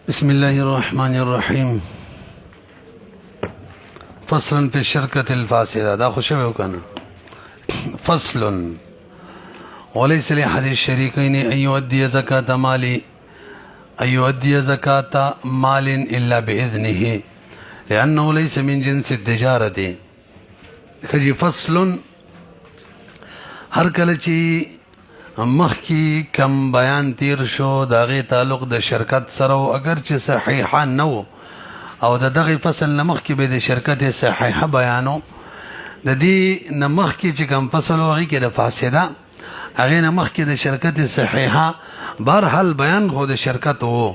بسم الله الرحمن الرحيم. فصل في الشركة الفاسدة. دا خوشوه وكان فصل وليس لأحد الشريكين أن يؤدي زكاة مال إلا بإذنه لأنه ليس من جنس التجارة. خجي فصل هر کله چې مخکی کم بیان تیر شو داغه تعلق د شرکت سره او اگر چې صحیحه نو او دغه فصل نمخ کې به د شرکت صحیحه بیانو د دې نمخ کې چې کم فصل وغي کې د فاسده هغه نمخ کې د شرکت صحیحه بهرحال بیان خو د شرکت وو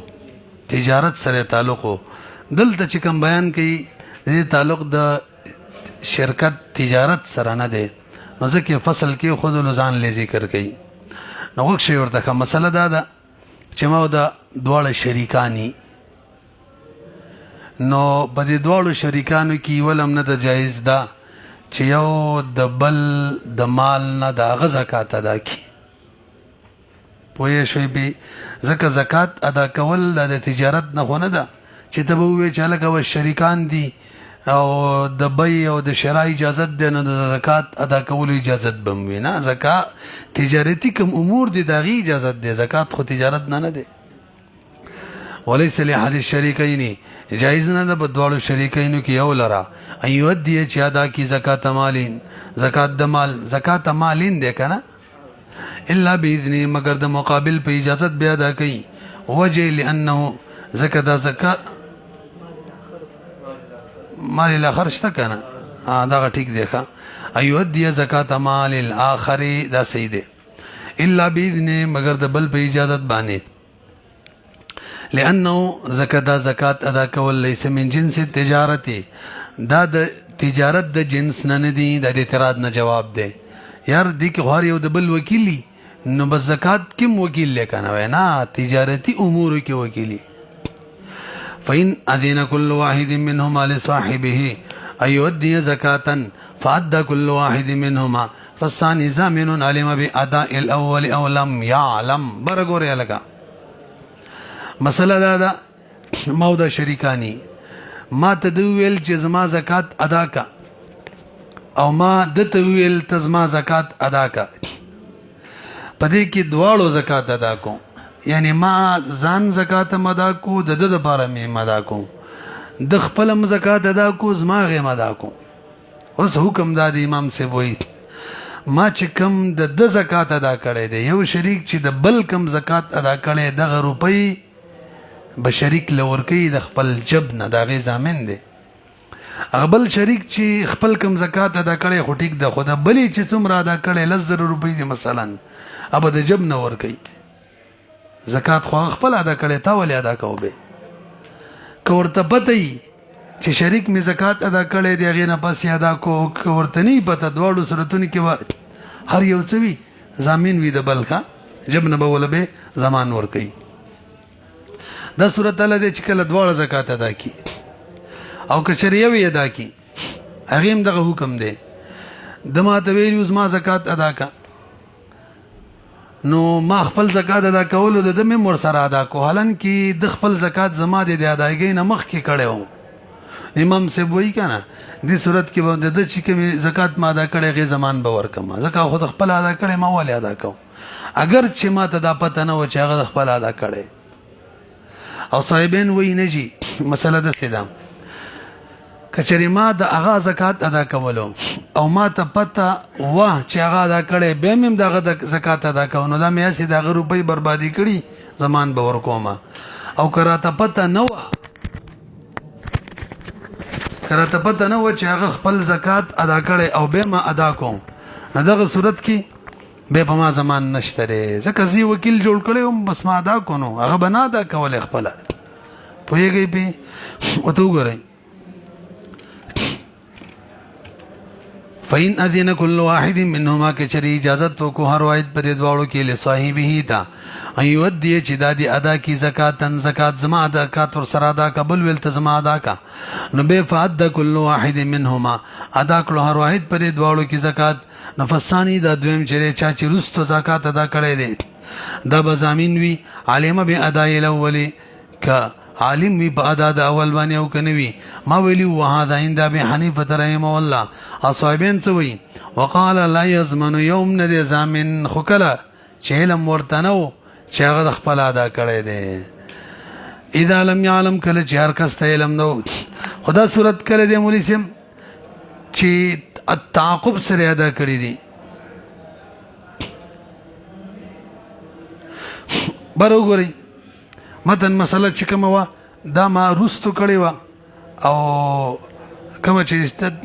تجارت سره تعلق دلته چې کم بیان کوي د تعلق د شرکت تجارت سره نه دی نو ځکه فصل کې خود لزان له ذکر کوي نو وښه ورته مسله ده چې ما د دواړه شریکانی نو په دې دواړو شریکانو کې ولم نه د جایز ده چې یو د بل د مال نه د هغه زکات ادا کړي پوه شوي به ځکه زکات ادا کول د تجارت نه خو نه ده چې ته به ووایې چې هلکه شریکان دي او د بی او د شرا اجازت دی نو د زکات ادا کولو اجازت به هم وي نه زکات تجارتي کوم امور دي د هغې اجازت دی زکات خو تجارت نه دی وليس لأحد الشریکین جایز نه ده په دواړو شریکینو کې یو لره ان یؤدي چې ادا کړي زکات مالین زکات د مال زکات مالین دی که نه الا باذنه مگر د مقابل په اجازت بیا ادا کوي وجه لانه ځکه دا زکات مال الاخر شته کنه دا ټیک دی ښه ایودی زکات مال الاخر دا صحیح دی الا باذن مگر د بل په اجازت باندې لانه زکات ادا کول لیس من جنس التجارت دا د تجارت د جنس نه دی د اعتراض نه جواب دی یار دی که غوار یو د بل وکیلی نو بس زکات کم وکیل لیکنه وای نه تجارتی امور کې وکیلی فإن أذن كل واحد منهما لصاحبه أن يؤدي زكاة فأدى كل واحد منهما فالثاني زامن علم بأداء الأول أو لم يعلم برغوري لك مسألة دا موضع شريكاني ما تدويل جزما زكاة أداك او ما دتويل تزما زكاة أداك پدې کې دواړو زکات ادا کو یعنی ما ځان زکات ادا کو د د لپاره مې ادا کو د خپل زکات ادا کو زما غي ادا کو اوس حکم د امام سے وای ما چې کم د زکات ادا کړي دی یو شریک چې د بل کم زکات ادا کړي دغه روپۍ به شریک لور کوي د خپل جب نه دا غي ضامن دی بل شریک چې خپل کم زکات ادا کړي خو ټیک ده خو د بلې چې څومره ادا کړي 1000 روپۍ دی مثلا اب د جب نه ور کوي زکات خو خپل ادا کړي تا ولې ادا کوو به کورته پته چې شریک می زکات ادا کړي دی غي نه پس ادا کو کورته نه پته دواړو صورتونو کې هر یو څوي ضامن وي د بلخه جب نه بوله به زمان ور کوي دا صورت الله دې چې کله دواړه زکات ادا کی او کچریه وی ادا کی هغه هم دغه حکم دی د ما ته ویل ما زکات ادا کا نو ما خپل زکات ادا کول د دمه مر سره ادا کو حالن کې د خپل زکات زما د ادایګۍ نه مخ کې کړو امام سے وای کنه د صورت کې به د چې کوم زکات ما ادا کړې غي زمان به ورکم زکات خود خپل ادا کړې ما ولې ادا کو اگر چې ما ته دا پته نه و چې هغه خپل ادا کړي او صاحبین وای نه جی مسله د سیدام کچری ما د اغا زکات ادا کولو او ما ته پته واه چې هغه ادا کړي به مم دغه زکات ادا کوو دا مې سي دغه روپۍ بربادي کړي زمان به ورکوم او کراته پته نه و چې هغه خپل زکات ادا کړي او به ما ادا کوم دغه صورت کې به په ما زمان نشته ځکه زی وکیل جوړ کړي بس ما ادا کونو هغه بنا ادا کول خپل پوهیږي په وته وګورئ فإن أذن كل واحد منهما كچري اجازت کو هر واحد پر دواړو کې له صاحبه تا ان يودي چې دادي ادا کی زکات زما ادا کات ور سره ادا قبول ول تزما ادا کا نو به فعد كل واحد منهما ادا کړو هر واحد پر دواړو کې زکات نفسانی دا دویم چې چا چې رستو زکات ادا کړي دي دا بزامین وی علم به ادای الاول ک عالم وی په ادا د اول باندې او کنه وی ما ویلی وهذا عند ابي حنيفه رحمه الله اصحابین سوي وقال لا يضمن يوم ند زامن خکلا چې علم ورته نو چې هغه د خپل ادا کړی دی اذا لم يعلم کله چې هر کس ته علم نو خدا صورت کړی دی مولوی سم چې التعاقب سره ادا کړی دی برو ګوري متن مسله چې کوم وا دا ما روستو کړی وا او کوم چې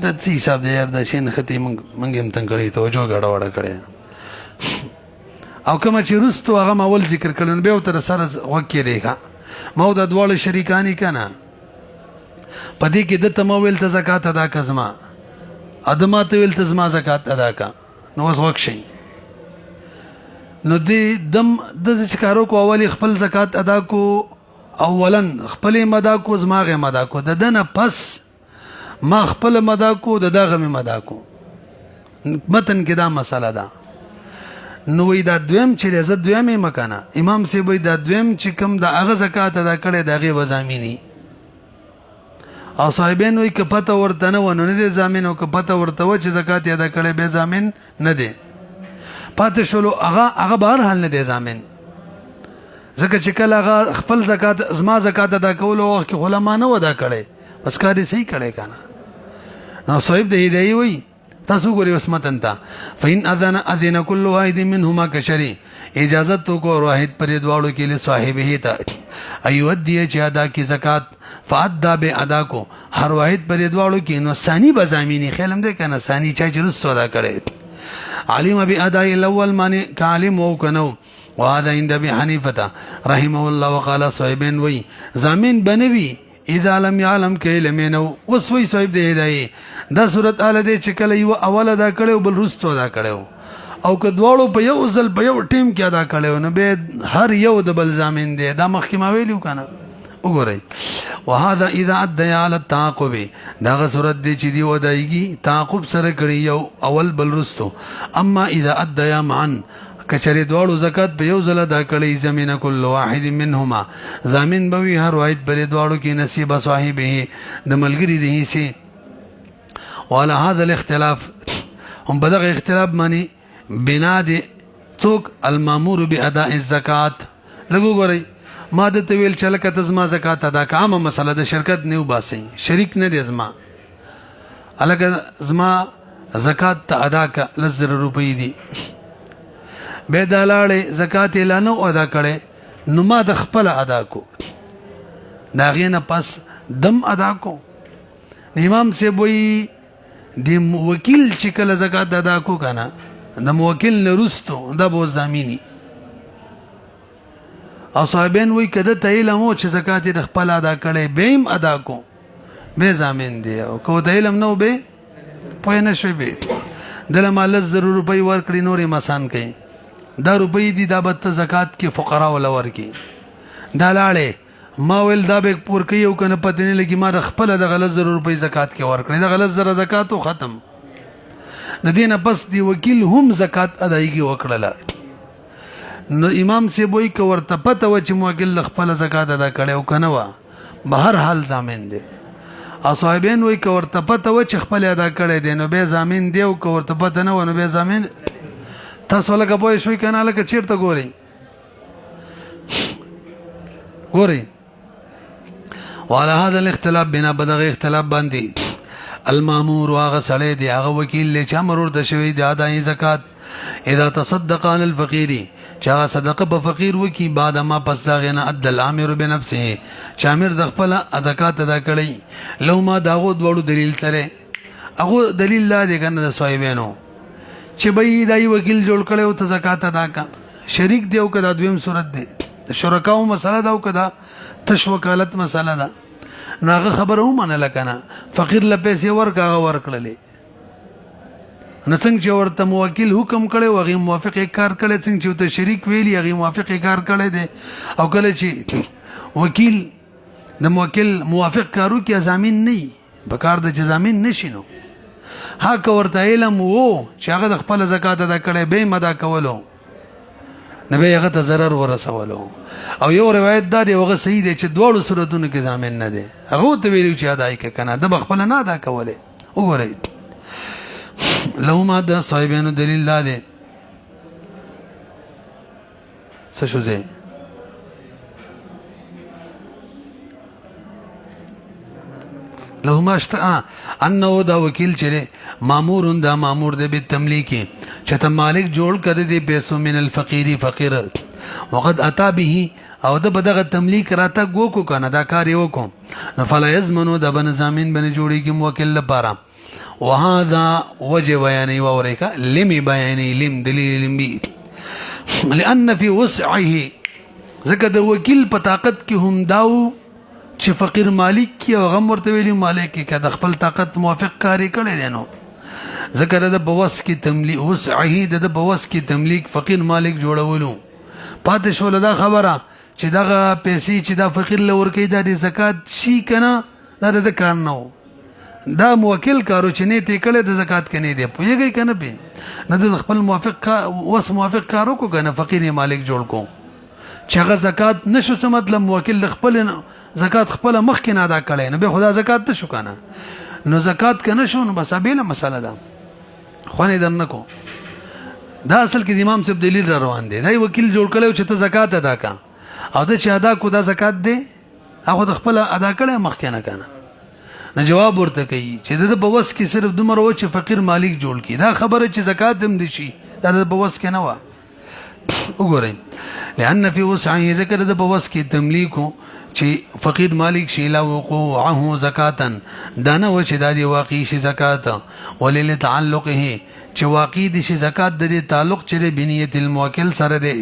د څه حساب دی یار د شین ختی منګ هم تنګ کړی ته جو غړ وړ کړی او کوم چې روستو هغه مول ذکر کړل به تر سره وکړي دی ښا مو د دوړ شریکانی کنه پدې کې د تمویل ته زکات ادا کزما ادمات ویل ته زما زکات ادا کا نو وس وکشي نو دې دم د ذکرو کو اولی خپل زکات ادا کو اولن خپل مدا کو زماغه مدا کو د دنه پس ما خپل مدا کو د دغه مدا کو متن کې دا مسله ده نو وی دا دویم چې زه دویمه مکانه امام سی وی دا دویم چې کم د هغه زکات ادا کړي دغه وزامینی او صاحبین وی که پته ورته نه ونه نه زامین او که پته ورته و چې زکات ادا کړي به زامین نه دی پاتې شلو هغه بهر حال نه دی زامن ځکه چې کله هغه خپل زکات زما زکات ادا کول او کې علماء نه ودا کړي بس کار یې صحیح کړي کنه نو صاحب د هدايه وي تاسو ګورئ اسمتن تا فین اذن كل واحد منهما كشري اجازه تو کو واحد پر دواړو کې له صاحبه ته ايودي چې ادا کی زکات فادا به ادا کو هر واحد پر دواړو کې نو ثاني بزامینی خیلم ده کنه ثاني چا چې رسو ادا کړي علم بأداء الاول معنی کالم او کنو وهذا عند ابي حنيفه رحمه الله وقال صاحبين وي زامن بنوي اذا لم يعلم كلمنو وسوي صاحب دې هدايه دا صورت ال دې چې کله یو اول ادا کړو بل رستو ادا کړو او که دواړو په یو ځل په یو ټیم کې ادا کړو نو به هر یو د بل زامن دی دا مخکې ما ویلو کنه وګورئ وهذا اذا ادى على التعاقب دا صورت دی چې دی ودایږي تعاقب سره کړی یو اول بل رستو اما اذا ادى معا کچری دوړو زکات په یو ځل ادا کړی زمينه کل واحد منهما زامن بوي هر واحد پر دوړو کې نصیب صاحبه د ملګری دی سي وعلى هذا الاختلاف هم بدغه اختلاف معنی بنا دي څوک المامور باداء الزکات لګو غوري ما د تویل چل کته زما زکات ادا کوم مسله د شرکت نیو باسي شریک نه دي زما الګ زما زکات ادا ک لزر روپی دي به دلاله زکات اعلان او ادا کړي نو ما د خپل ادا کو دا غینه پس دم ادا کو امام سے وی د وکیل چې کله زکات ادا کو کنه د موکل نه رستو د بو زمینی او صاحبین وی کده ته علم او چې زکات د خپل ادا کړي بهم ادا کو به زامن دی او کو د علم نو به پوه نه شوي به دله مال ضرور روپي ور کړی نورې مسان کوي دا روپی دی دا بت زکات کې فقرا ولور کې دا لاړې ما ول دا به پور کوي او کنه پته نه لګي ما خپل د غلط ضرور روپی زکات کې ور کړی دا غلط زره زکات او ختم د دینه پس دی وکیل هم زکات ادایي وکړه نو امام سی بوئی کو ورته پته و چې موکل خپل زکات ادا کړي او کنه وا بهر حال ضامن دی او صاحبین وای کو ورته پته و چې خپل ادا کړي دي نو به ضامن دی او کو ورته پته نه و نو به ضامن تاسو لکه پوه شوي کنه لکه چیرته ګوري وعلى هذا الاختلاف بنا بدغه اختلاف باندې المامور واغه سړی دی هغه وکیل له چا مرور د شوی د ادائی زکات اذا تصدق عن الفقير چا صدقه په فقیر وکي بعد ما پس غنه اد الامر بنفسه شامر د خپل زکات ادا کړی لو ما داغو دوړو دلیل سره هغه دلیل لا دی کنه د صاحبینو چې به دای وکیل جوړ کړي او ته زکات ادا کا شریک دی او کدا دویم صورت دی شرکاو مسله دا او کدا تش وکالت مسله دا ناغه خبره ومنه لکنه فقیر له پیسې ورکاغه ورکړلې نو څنګه چې ورته موکل حکم کړي او غي موافق کار کړي څنګه چې ته شریک ویلی غي موافق کار کړي دي او کله چې وکیل د موکل موافق کارو کې ضامن نه په کار د ضامن نشینو حق ورته علم وو چې هغه د خپل زکات ادا کړي به مدا کولو نو به هغه ته ضرر ورسولو. او یو روایت دا دی هغه صحیح دی چې دواړو صورتونو کې ضامن نه دی، هغه ته ویلو چې ادای کې کنه د بخپل نه ادا کوله. وګورئ لهما د صاحبانو دلیل دا دی څه شو زه لهما انه دا وکیل چره مامور دا مامور دے بالتملیکی چته مالک جوړ کړی دی پیسو من الفقیر فقیر وقد اتا به او د بدغه تملیک راته ګوکو کنه دا کار یو کو نو فلا یزمنو د بن زمين بن جوړیږي موکل لپاره. وهذا وجه بیانې ووریکا لمی بیانې لم دلیل لمی لان فی وسعه زکه د وکیل په طاقت کې هم داو چې فقیر مالک کی او غم ورته ویلی مالک کی که د خپل طاقت موافق کاری کړی دی نو ذکر د بوس کی تملیک وسعه د بوس کی تملیک فقیر مالک جوړولو. پاتې شول دا خبره چې دغه پیسې چې دا فقیر لور کوي د زکات شي کنه دا د کار نه دا موکل کارو چې نه تی کړي د زکات کني دی پوهیږي کنه به نه د خپل موافق کارو کو کنه فقیر مالک جوړ کو چې هغه زکات نشو څه مطلب موکل خپل زکات خپل مخ کې نه ادا کړي نو به خدا زکات ته شو کنه نو زکات کنه شو نو بس ابله مسله ده خو نه درنه کو دا اصل کې امام صاحب دلیل را روان دي دا وکیل جوړ کړي چې ته زکات ادا کا او دا چې ادا کو دا زکات دی هغه خپل ادا کړي مخ کې نه کنه نه جواب ورته کوي چې د بوس کې صرف دومره و چې فقیر مالک جوړ کی دا خبره چې زکات هم دي شي دا د بوس کې نه و. وګورئ لأن فی وسعه ذکر د بوس کې تملیکو چې فقیر مالک شي لا وقوعه زکاتا دانه و چې د واقع شي زکات ولل تعلقه چې واقع دي شي زکات د تعلق چې بنیت الموکل سره دی.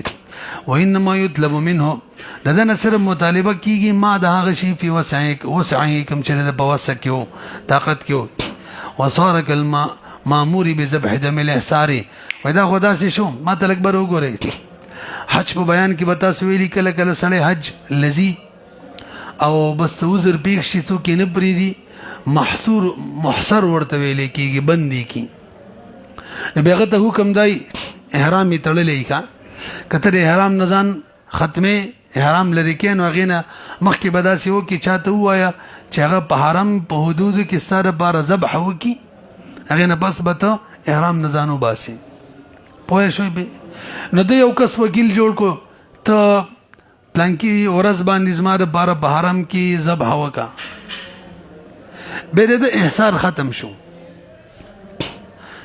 وانما يطلب منه دنه سره مطالبه کیږي ما د هغه شي په وسعه کوم چې د بوس کې طاقت کې وصارك المامور بذبح دم الاحصار ودا خدا سي شو ما تلک بر وګورئ حج په بیان کې بتا سویلی کله کله سړی حج لذي او بس وزر پیښ شي څوک نه پریدي محصر ورته ویل کېږي بندي کی نبیغه ته حکم دی احرام تړلې کا کتر احرام نزان ختمه احرام لري کې نو غینه مخکې بداسي و کې چاته وایا چې هغه په حرم په حدود کې ستاره بار ذبح وکي هغه نه بس بته احرام نزانو باسي پوه شوي به نو د یو کس وکیل جوړ کو ته پلانکی ورځ باندې زما د بار په حرم کې ذبح وکا به د احصار ختم شو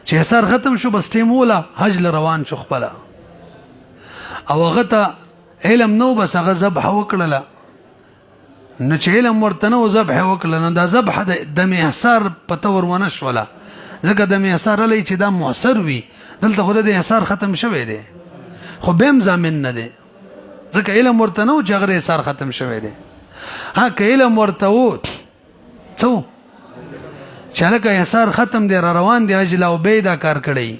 چې احصار ختم شو بس ټیمولا حج روان شو خپل او هغه ته علم نو بس هغه ذبح وکړه نو چې علم ورته نو ذبح وکړه نو دا ذبح د احصار په تور ونه شوله ځکه د احصار لې چې دا موثر وي دلته خو د احصار ختم شوی دی خو بهم ضامن نه دی ځکه علم ورته نو چې هغه احصار ختم شوی دی. ها که علم ورته و څو چې لکه احصار ختم دی را روان دی اجل او به دا کار کړی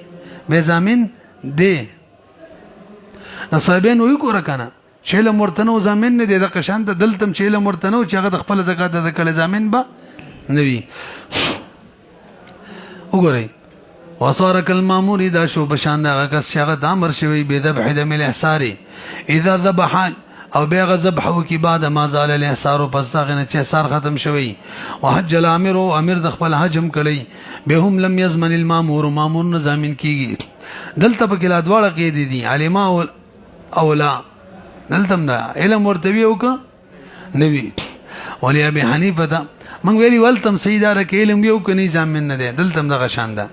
به ضامن دی نو صاحبین وی ګوره کنه چې علم ورته نو ضامن نه دی د قشان ته دلتم چې علم ورته نو چې هغه د خپل زکات د کړي ضامن به نوي. وګورئ وصارك المامور اذا شو بشان دغه کس شغه د امر شوی به ذبح دم الاحصار اذا ذبح او بيغ ذبح وکي بعد ما زال الاحصار پس هغه چې احصار ختم شوی وحج الامر او امر د خپل حجم کړي به هم لم يزمن المامور مامور نظامین کیږي دلته په کلا دواړه کې دي علما او لا دلته دا علم ورتوي او ک نوي ولي ابي حنيفه من ویلي ولتم سیدار کې علم یو کني ضامن نه ده دلته دغه شان ده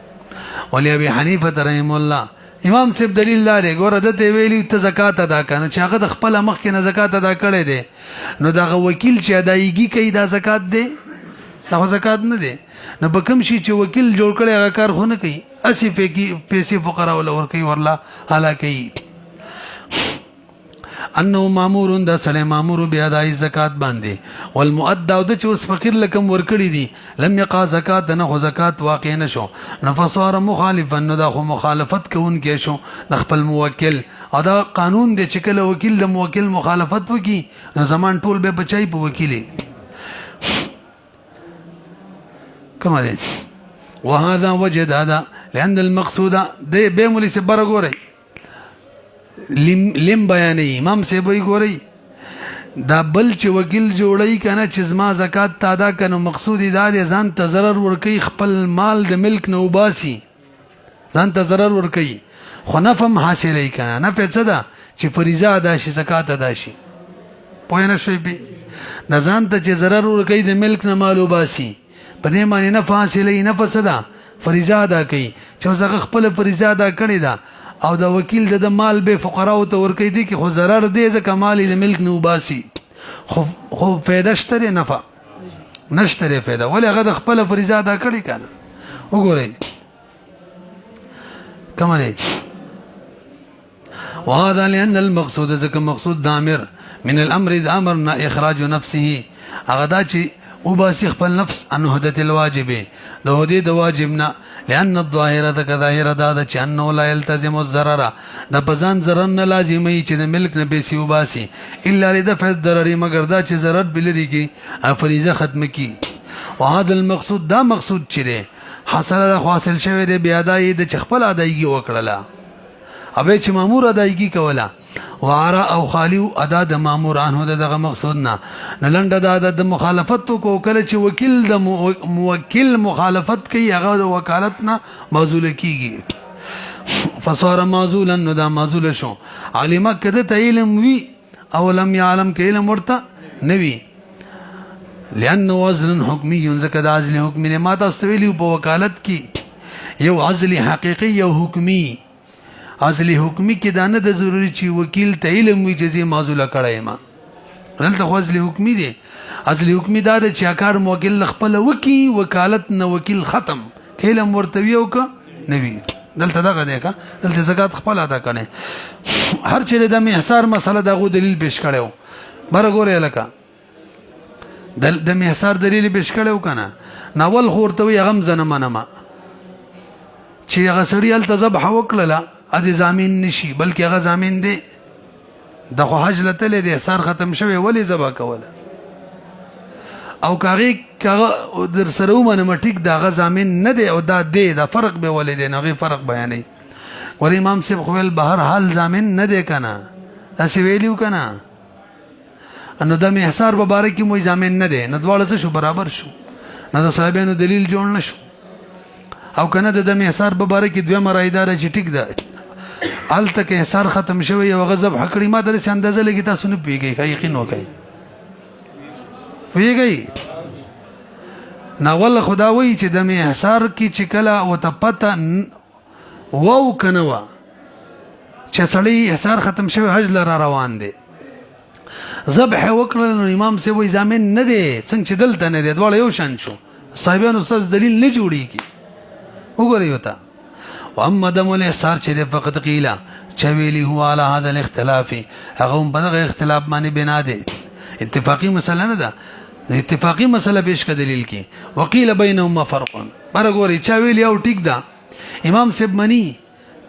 ولي ابي حنيفه رحم الله امام صاحب دلیل لري ګوره د ته ویلي ته زکات ادا کنه چې هغه د خپل مخ کې نه زکات ادا کړي دي نو دا وکیل چې ادایګي کوي دا زکات دی دا زکات نه دی نو به کوم شي چې وکیل جوړ کړي هغه کار خونه کوي اسی پیسې فقرا ول ور کوي ورلا حالا کوي انه مامور د سړی مامور بیا د زکات باندې والمؤدى او د چې اوس فقیر لکم ورکړي دي لم يقع زکات نه خو زکات واقع نشو نفصار مخالفا نو دا خو مخالفت کوونکی شو د خپل موکل او دا قانون دی چې کله وکیل د موکل مخالفت وکي نو زمان ټول به بچای په وکیلی کما دي وهذا وجد هذا لان المقصود ده به مولي سبره ګوري لم بیانې امام صاحب وی ګورئ دا بل چې وکیل جوړی کنه چې زما زکات ته ادا کنه مقصود دا دی ځان ته ضرر ورکي خپل مال د ملک نه وباسي ځان ته ضرر ورکي خو نفهم حاصلې کنه نفع څه ده چې فریضه ادا شي زکات ادا شي پوه نه شوي به د ځان ته چې ضرر ورکي د ملک نه مال وباسي په دې باندې نفع حاصلې نفع څه ده فریضه ادا کوي چې زغه خپل فریضه ادا کړی ده او د وکیل د مال به فقراو ته ورکې دي کې خو ضرر دی ځکه مال د ملک نه وباسي خو فایده شته نفع نشته فایده ولې هغه د خپل فریضه ادا کړی کنه وګورئ کمنه وهذا لأن المقصود ذکر مقصود دامر من الامر د امرنا اخراج نفسه هغه دا چې وباسي خپل نفس ان هدت الواجب د هدي د واجبنا لأن الظاهره كظاهره دا چې انه لا يلتزم الضرر د بزان ضرر نه لازمي چې د ملک نه بیسي وباسي الا لدفع الضرر مگر دا چې ضرر بلري کی فریضه ختم کی وهذا المقصود دا مقصود چې حاصل شوی دی بیا دای د خپل ادایګي وکړه اوبه چې مامور ادایګي کوله وارا او خالی ادا د مامور انه دغه مقصود نه لنډ د مخالفت کو کله چې وکیل د موکل مخالفت کوي هغه د وکالت نه معزول کیږي فصار معزولا نو دا معزول شو علم کده علم وی او لم يعلم علم ورته نوی لأن وزن حکمی ځکه د عزل حکمی ما تاسو ویلو په وکالت کې یو عزل حقیقي یو حکمی عزل حکمی کې دا نه د ضروري چې وکیل ته علم وي چې معزوله کړای ما دلته خو عزل حکمی دی عزل حکمی دا چې کار موکل خپل وکي وکالت نه وکیل ختم کله مرتوی او ک نوی دلته دغه دی کا دلته زکات خپل ادا کړي هر چیرې د محصار مسله دغه دلیل پیش کړو بر ګوره لکه د محصار دلیل پیش کړو کنه ناول خورتوي غم زنه منما چې هغه سړی ال تذبح وکړه ا دې زامین نشي بلکې هغه زامین دی د خو حج لته دې سر ختم شوی ولی زبا کوله او کاغه در سره ومنه ټیک دغه زامین نه دی او دا دی دا فرق به ولې دی نه فرق بیانې ور امام صاحب خو ول بهر حال زامین نه دی کنه تاسو ویلیو کنه انو د محصار مبارک مو زامین نه دی نه دواړه شو برابر شو نه د صاحبانو دلیل جوړ نشو او کنه د محصار مبارک دوه مرایدار چې ټیک ده ال تک حصار ختم شوی او غضب حکړی ما درس اندازه لګی تاسو نه پیږي یقین وکړئ پیږي ناول خدا وی چې د محصار کی چې کلا او ته پته وو کنه وا چې سړی حصار ختم شوی حج لره روان دی ذبح وکړل امام سی وې زامن نه دی څنګه چې دلته نه دی دواړه یو شان شو صاحبانو استاد دلیل نه جوړیږي وګورئ وتا واما دم الاحصار چې فقط قیل چویلی هو على هذا الاختلاف هغه په دغه اختلاف باندې بنا دی اتفاقی مسله نه ده اتفاقی مسله پیش کړه دلیل کې وقيل بينهما فرق برګوري چویلی او ټیک ده امام سیب منی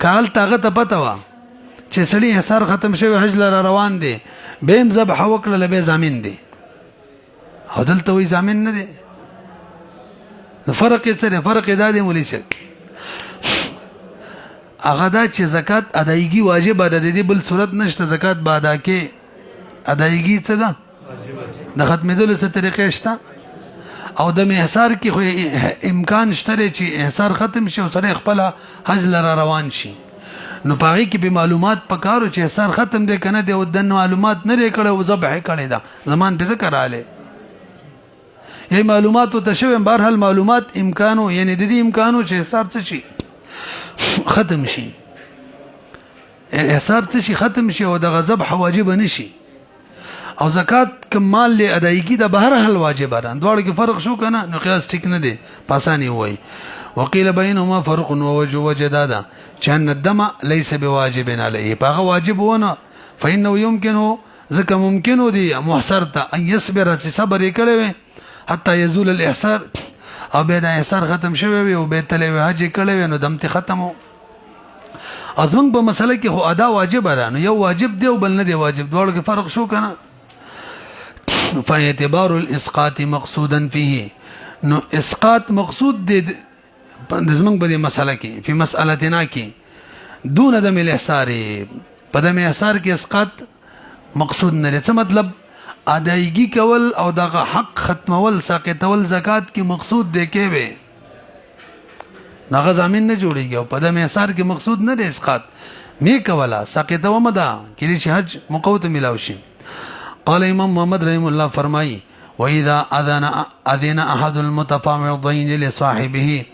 کال تاغه ته پتا وا چې سړی حصار ختم شوی حج لره روان دی بهم ذبح وکړه لبه زامین دی هدلته وی زامین نه دی فرق یې څه فرق دا دی مولوی شک هغه دا چې زکات ادایګي واجب ده د دې بل صورت نشته زکات به ادا کې ادایګي څه ده د ختمېدلو څه طریقې شته او د محصار کې خو امکان شته چې احصار ختم شي او سره خپل حج لره روان شي نو پاره کې به معلومات پکارو چې احصار ختم دي کنه د ودن معلومات نه کړي او ذبح کړي دا زمان به ذکر आले یی معلومات او تشویم بهرحال معلومات امکانو یعنی د دې امکانو چې احصار څه شي ختم شي احصار څه شي ختم شي او د غضب واجب نشي او زکات کمال له ادایګي د بهر حل واجب ده دواړو کې فرق شو کنه نو قیاس ټیک نه دی پاسانی وای وقيل بينهما فرق وجدادا چان الدم ليس بواجب عليه فهو واجب ونه فانه يمكن ذکه ممکن دی محصر ته ان يصبر چې صبر کړي حتى يزول الاحصار او به د احصار ختم شوی او به تلوي حج کړي نو دمت ختمو ازمن په مسله کې خو ادا واجب را نو یو واجب دی او بل نه دی واجب دواړو کې فرق شو کنه فاعتبار الاسقاط مقصودا فيه نو اسقاط مقصود دی د زمنګ په مسله کې په مسالتنا کې دون دم الاحصار په دم احصار کې اسقاط مقصود نه لري. څه مطلب؟ ادایګي کول او دغه حق ختمول ساقطول زکات کې مقصود دی کې وي نغه زمين نه جوړیږي او په دم احصار کې مقصود نه دی اسقاط می کولا ساقطو مدا کلی چې حج مقوت ملاو شي. قال امام محمد رحم الله فرمایي واذا اذن احد المتفاوضين لصاحبه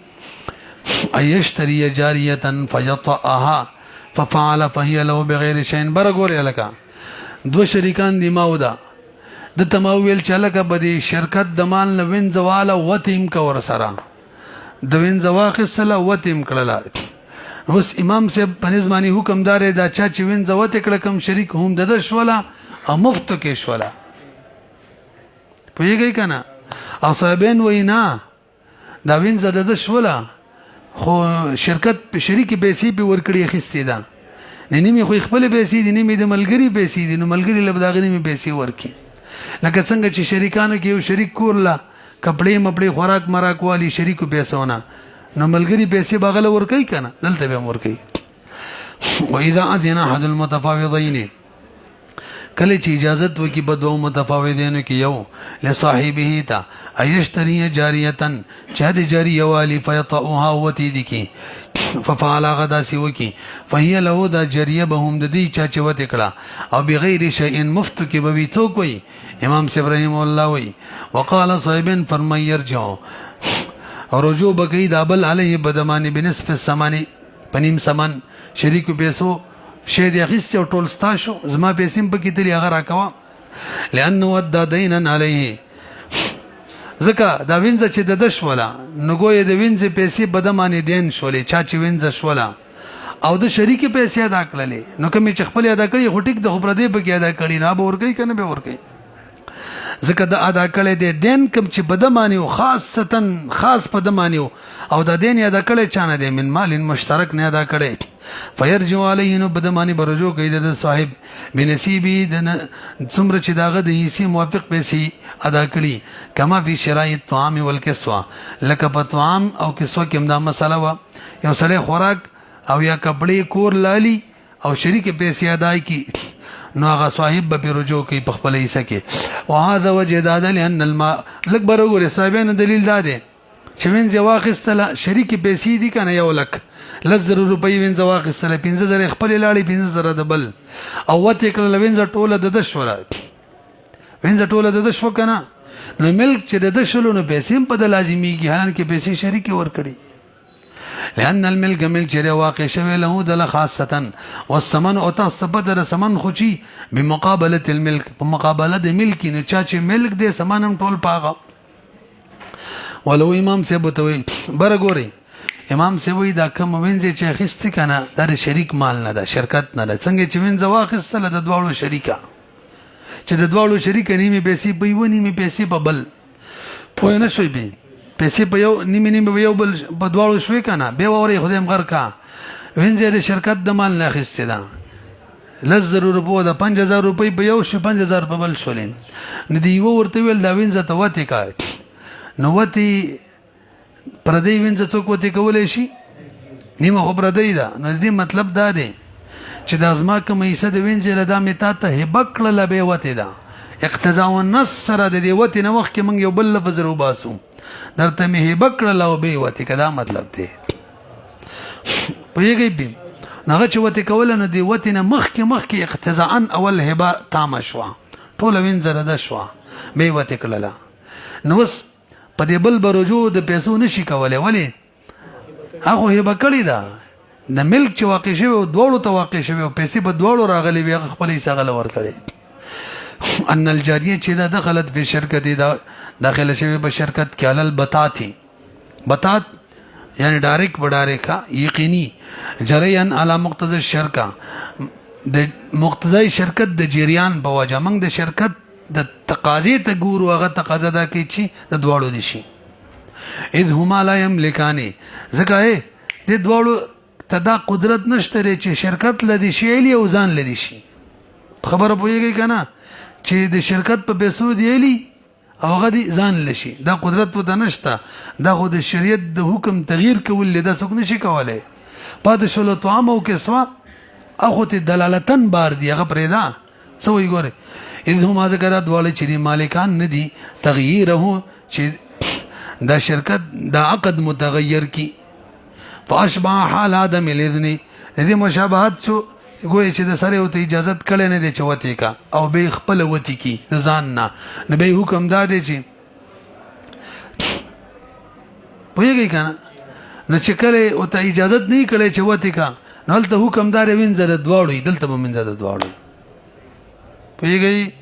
ان يشتري جاريه فيطأها ففعل فهي له بغیر شيء. برګور الکا دو شریکان دی ماودا د تمویل چلکه بدی شرکت د مال نه وین زواله وتیم کا ور سره د وین زواخ سره وتیم کړلا. اوس امام صاحب پنځمانی حکمدار دا چا چې وین زوت کړه کم شریک هم د شولا او مفت کې شولا پوهیږي کنه او صاحبین وینا دا وین زده د شولا خو شرکت په شریک پیسې په ورکړي خستې ده نه نیمه خو خپل پیسې دي نیمه د ملګری پیسې دي نو ملګری لبداغه نیمه پیسې ورکي لکه څنګه چې شریکانو کې یو شریک کورلا کپڑے مپړې خوراک مراک والی شریکو پیسونه نو ملګری پیسې باغله ورکي کنه دلته به ورکي. واذا اذن احد المتفاوضين کله چې اجازت وکي په دوه متفاوضینو کې یو لصاحبه تا ايشتري جاريه چا د جاریه والی فيطؤها وتيدکی ففعل غدا سی وکي فهي له دا جاریه به هم د دې چا چې وته کړه او بغیر شيء مفت کې به وي څوک وي. امام ابراهيم الله وي وقال صاحبن فرمای يرجع رجوع بقي دابل عليه بدمان بنصف الثمن پنیم سمن شریکو پیسو شه دی اخیسته او ټول ستاشو زما پیسې په کې تلی هغه راکوا لانه ود دینا علیه زکه دا وینځ چې د دش ولا نګوې د وینځ پیسې بدمانه دین شولې چا چې وینځ شولا او د شریک پیسې ادا کړلې نو کوم چې خپل ادا کړی هټیک د خبره دی په کې ادا کړی نه به ورګي کنه به ورګي زکه د ادا کړی دی دین کوم چې بدمانه خاص بدمانه او د دین ادا کړی چانه دی من مال مشترک نه ادا کړی فيرجع عليه نو بدمانی برجو کوي د صاحب بنصيبي د څومره چې داغه د هيسي موافق پیسې ادا کړي کما فی شرایط الطعام والکسوه لکه په طعام او کسوه کې دا مسله وا یو سړی خوراک او یا کپڑے کور لالي او شریک پیسې ادا کی نو هغه صاحب به رجوع کوي په خپل حصہ کې. وهذا وجه داد لان الماء لک برغور صاحبانو دلیل داده چې وین زواخستله شریک پیسې دي کنه یو لک لزر روپۍ وین زواخستله 15000 خپل لاړې 15000 د بل او وته کله وین ز ټوله د دشوره وین ز ټوله د دشو کنه نو ملک چې د دشلو نو پیسې په د لازميږي حالان کې پیسې شریک ور کړی لأن الملك ملك جري واقع شوی له دل خاصه والثمن او تصبت در ثمن خوشي بمقابله الملك په مقابله د ملک نه چا چې ملک دې ثمنم ټول پاغه. ولو امام سے بتوي برګوري امام سے وی دا کوم وینځي چې خسته کنه در شریک مال نه ده شرکت نه ده څنګه چې وینځ واخستله د دوړو شریکا چې د دوړو شریک نیمه پیسې په یو نیمه پیسې په بل پوه نه شوي به پیسې په یو نیمه یو بل په دوړو شوي کنه به وره خدایم غر کا وینځي د شرکت د مال نه خسته ده لزر روپو د 5000 روپۍ په یو شي 5000 په بل شولین نه دی ورته ویل دا وینځ ته وته کا نو وتی پردی وینځ څوک وتی کولای شي نیمه خو پردی دا نو دې مطلب دا دی چې د ازما کوم حصہ د وینځ له دامه تا ته هبکړه لبه وتی دا اقتضاء النص سره د دې وتی نو وخت کې مونږ یو بل لفظ رو باسو درته مه هبکړه لو به وتی کدا مطلب دی پوهیږئ به نغه چې وتی کول نه دی وتی نه مخ کې اقتضاء اول هبه تام شوا ټول وینځ رده شوا به وتی کړه نو په دې بل برجو د پیسو نشي کولای ولی هغه هبه کړی دا د ملک چې واقع شوی او دوړو ته واقع شوی او پیسې په دوړو راغلي وي خپل حصہ غل ور کړی. ان الجاریه چې دا دخلت په شرکت دا داخله شوی په شرکت کې علل بتات یعنی ډایرکټ وډایرکا یقیني جریان علی مقتضی الشرکه د مقتضی شرکت د جریان په وجه موږ د شرکت د تقاضې ته ګورو هغه تقاضا دا کوي چې د دواړو دي شي اذ هما لا یملکانی زکه د دواړو تدا قدرت نشته چې شرکت لدی شي لی او ځان لدی شي خبره پوهیږي کنه چې د شرکت په پیسو دی لی او هغه دي ځان لشي دا قدرت وته نشته دا خو د شریعت د حکم تغییر کول لیدا څوک نشي کولای پاد شلو طعام او کسوا اخو ته دلالتن بار دی هغه پرېدا سوې ګوره اذ هم ذکر دواله چې مالکان ندي تغییره چې دا شرکت دا عقد متغیر کی فاشبه حال عدم الاذن دې مشابهت شو ګویا چې د سره او ته اجازه کړي نه دي چې وتی کا او به خپل وتی کی ځان نه به حکم دادې چې پوهیږي کنه نو چې کله او ته اجازه نه کړي چې وتی کا نو ته حکم دار وینځه د دواړو دلته به منځه د دواړو پوهیږي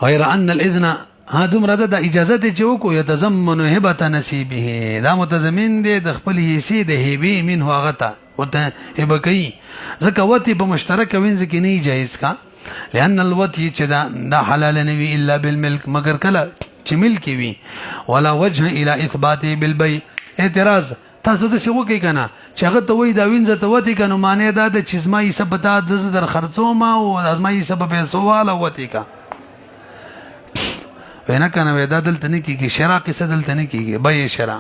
غیر ان الاذن هادم راده د اجازه ته چې وکړو يتضمن هبه نصیبه دا متضمن دی د خپل حصے د هبه منه هغه ته وته هبه کوي ځکه وتی په مشترک وینځ کې نه جایز کا لأن الوتی چې دا حلال نه وی الا بالملک مگر کله چې ملک وي ولا وجه الى اثباته بالبيع اعتراض تاسو د څه وکي کنه چې هغه ته وای دا وینځ ته وتی کنه معنی دا د چیزمای سبتا د در خرڅو ما او ازمای سبب سواله وتی کا وینا کنه ودا دلته نه کیږي شرع قصه دلته نه کیږي بای شرع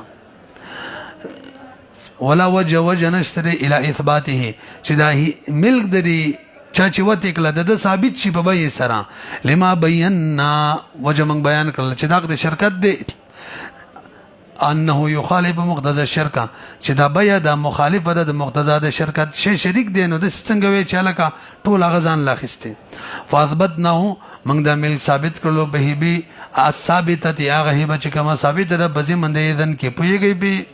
ولا وجه نشتر الى اثباته چې دا ملک د دې چا چې وته کله د ثابت شي په بای سره لما بینا وجه من بیان کړل چې دا د شرکت دی انه يخالف مقتضى الشركه چې دا بیا د مخالفه د مقتضا د شرکت شی شریک دی نو د څنګه وی چالکا ټول غزان لاخسته فاثبتناه موږ دا ملک ثابت کړلو به به الثابته هغه هبه چې کومه ثابت ده بځې مند اذن کې پويږي به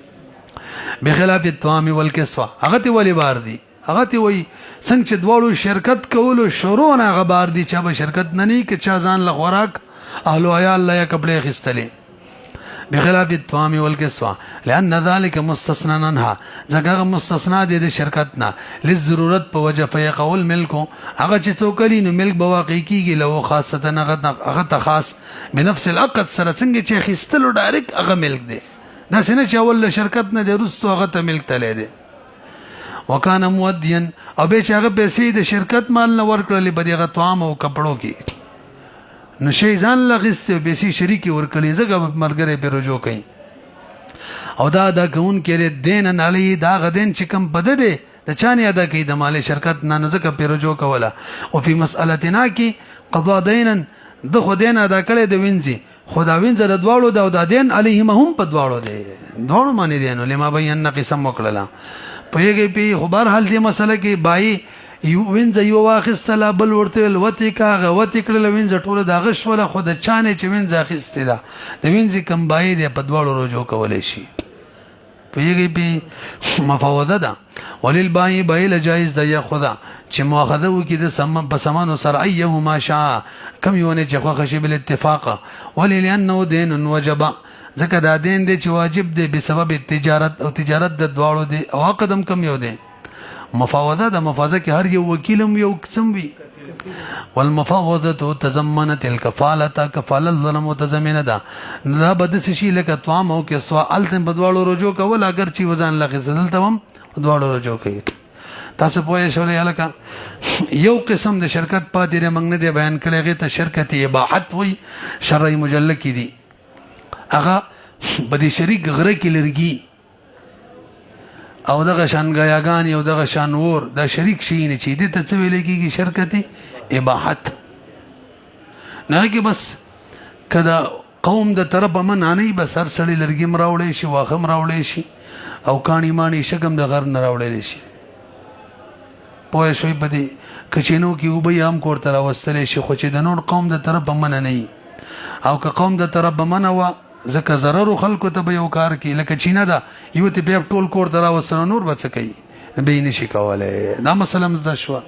بخلاف الطعام والكسوه هغه تی ولی بار دی هغه تی وای څنګه چې دواړو شرکت کولو شروع نه غبار دی چې به شرکت نه نه کې چا ځان لغوراک اهل عیال لا کپڑے خستلې بخلاف الطعام والكسوه لان ذلك مستثنى عنها ځکه مستثنا دي د شرکت نه للضرورت په وجه فيقول ملک هغه چې څوکلی نو ملک به واقع کیږي لو خاصه هغه خاص بنفس العقد سره څنګه چې خستلو ډایرک هغه ملک دی دا څنګه چې اول شرکت نه د رستو هغه ته ملک تللی دی وکانه موديا او به چې هغه پیسې د شرکت مال نه ورکړلې په دغه طعام او کپړو کې نو شی ځان لغسته پیسې شریکی ورکړي ځکه مرګره په رجوع کوي او دا کون کې دین نه علی دا غدین چې کم بده دی د چانه ادا کوي د مال شرکت نه ځکه په رجوع کوله او په مسالتنا کې قضا دینا د خدین ادا کړي د وینځي خدا وینځ د دواړو د دین علیهم هم په دواړو دی دواړو معنی دی نو لما بیان قسم وکړه په یوه په خبر حال دې مسله کې بای یو وینځ یو واخستله بل ورته وتی کاغه وتی کړل وینځ ټوله د غش ولا خود چانه چې وینځ اخیسته ده د وینځ کم بای دی په دواړو رجوع کولای شي په یوه په مفاوضه ده ولل بای بای جایز ده یا خدا چې مؤاخذه وکي د سم په سمانو سره ايهما شاء کم یو نه چې خو خشي بل اتفاق وللانه دین وجب ځکه دا دین دی چې واجب دی به سبب تجارت او تجارت د دواړو دی او قدم کم یو دی مفاوضه د مفاوضه کې هر یو وکیلم یو قسم وي والمفاوضه تضمنت الكفاله كفاله الظلم متضمنه ده دا بد شي لکه طعام او کې سوال ته بدواړو رجوع کول اگر چې وزن لغه زدل تمام بدواړو رجوع کوي تاسو پوهې شولې الکه یو قسم د شرکت پاتې رمنګ نه دی بیان کړي غي ته شرکت اباحت وي شرعي مجلل کې دي هغه بدی شریک غره کې لرګي او دغه شان غیاګان او دغه شان ور دا شریک شي نه چې دې ته څه ویل کېږي شرکت اباحت نه کې بس کدا قوم د طرف من نه بس هر سړی لرګي مراوړې شي واخه مراوړې شي او کانی مانی شګم د غر نه راوړې شي پوه شوي بدی کچینو کې وبې هم کور تر وستلې شي خو چې د نور قوم د طرف من نه او که قوم د طرف من و ځکه ضرر خلکو ته به یو کار کوي لکه چینه ده یو ته په ټول کور درا وسره نور بچ کوي به نشي کولای دا مثلا مزه شو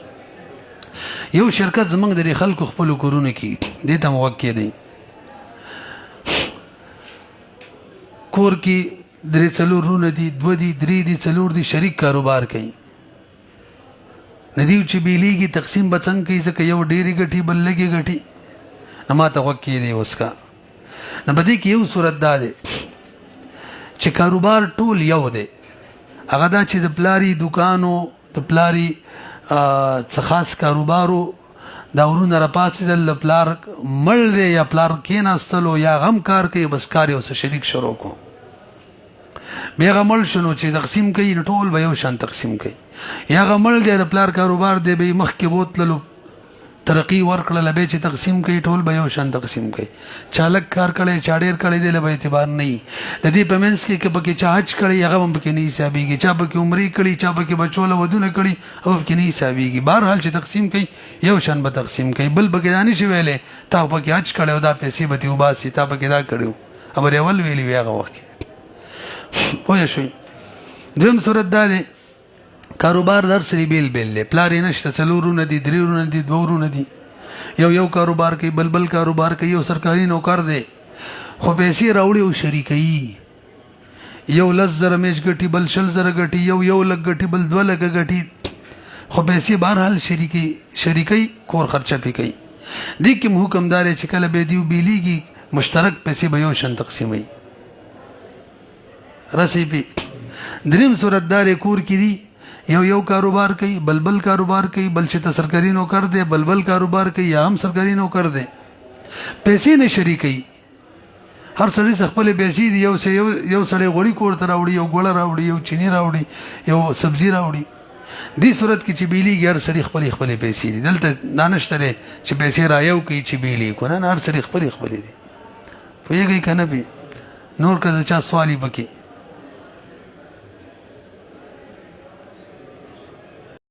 یو شرکت زمنګ د خلکو خپل کورونه کوي د ته موکل دی کور کې درې څلورونه دي دو دي درې دي څلور دي شریک کاروبار کوي ندیو چې بیلیږي تقسیم بچنګ کوي ځکه یو ډېری غټي بل لګي غټي نه ماته وکي دی وسکا نه بده کې یو صورت ده چې کاروبار ټول یو دی هغه دا چې د پلاری دکانو د پلاری څه خاص کاروبارو دا ورونه را پاتې د پلار مړ دی یا پلار کېناستلو یا غم کار کوي بس کار یو څه شریک شروع کو بیا هغه مړ شو نو چې تقسیم کوي نو ټول به یو شان تقسیم کوي. یا هغه مړ دی د پلار کاروبار دی به یې مخکې بوتللو ترقی ورکړله بیا چې تقسیم کوي ټول به یو شان تقسیم کوي. چا لږ کار کړی چا ډېر کړی دی له به اعتبار نه وي. د دې په منځ کې که پکې چا حج کړی هغه هم پکې نه حسابېږي، چا پکې عمرې کړي چا پکې بچو له ودونه کړي هغه پکې نه حسابېږي. بهرحال چې تقسیم کوي یو شان به تقسیم کوي. بل پکې دا نشي ویلی تا پکې حج کړی او دا پیسې به ترې وباسي تا پکې دا کړي وو خبرې اول ویلي وي هغه وخت کې پوه شوئ. دویم صورت دا دی کاروبار در سړي بیل بیل دی، پلار یې نشته، څلور ورونه دي، درې ورونه دي، دوه ورونه دي، یو کاروبار کوي بل کاروبار کوي، یو سرکاري نوکر دی خو پیسې راوړي او شریکوي. یو 10,000 میچ ګټي بل 20,000 ګټي، یو لک ګټي بل 2 لک ګټي، خو پیسې بهرحال شریکي کور خرچه پې کوي. دې کې حکم دار چې کله به دیو بیلیږي مشترک پیسې به یو شان تقسیموي رسې پې. دریم صورت دار کور کې دي یو کاروبار کوي بل کاروبار کوي، بل چې ته سرکاري نوکر دی بل کاروبار کوي یا هم سرکاري نوکر دی، پیسې نه شریکوي. هر سړي څه خپلې پیسې دي، یو سړی غوړي کور ته راوړي، یو ګوړه راوړي، یو چینی راوړي، یو سبزي راوړي. دې صورت کې چې بیلیږي هر سړي خپلې پیسې دي. دلته دا نشته دی چې پیسې رایو کوي چې بیلیږي کو نه، هر سړي خپلې دي. پوهېږئ که نه پې نور که د چا سوال یې پکې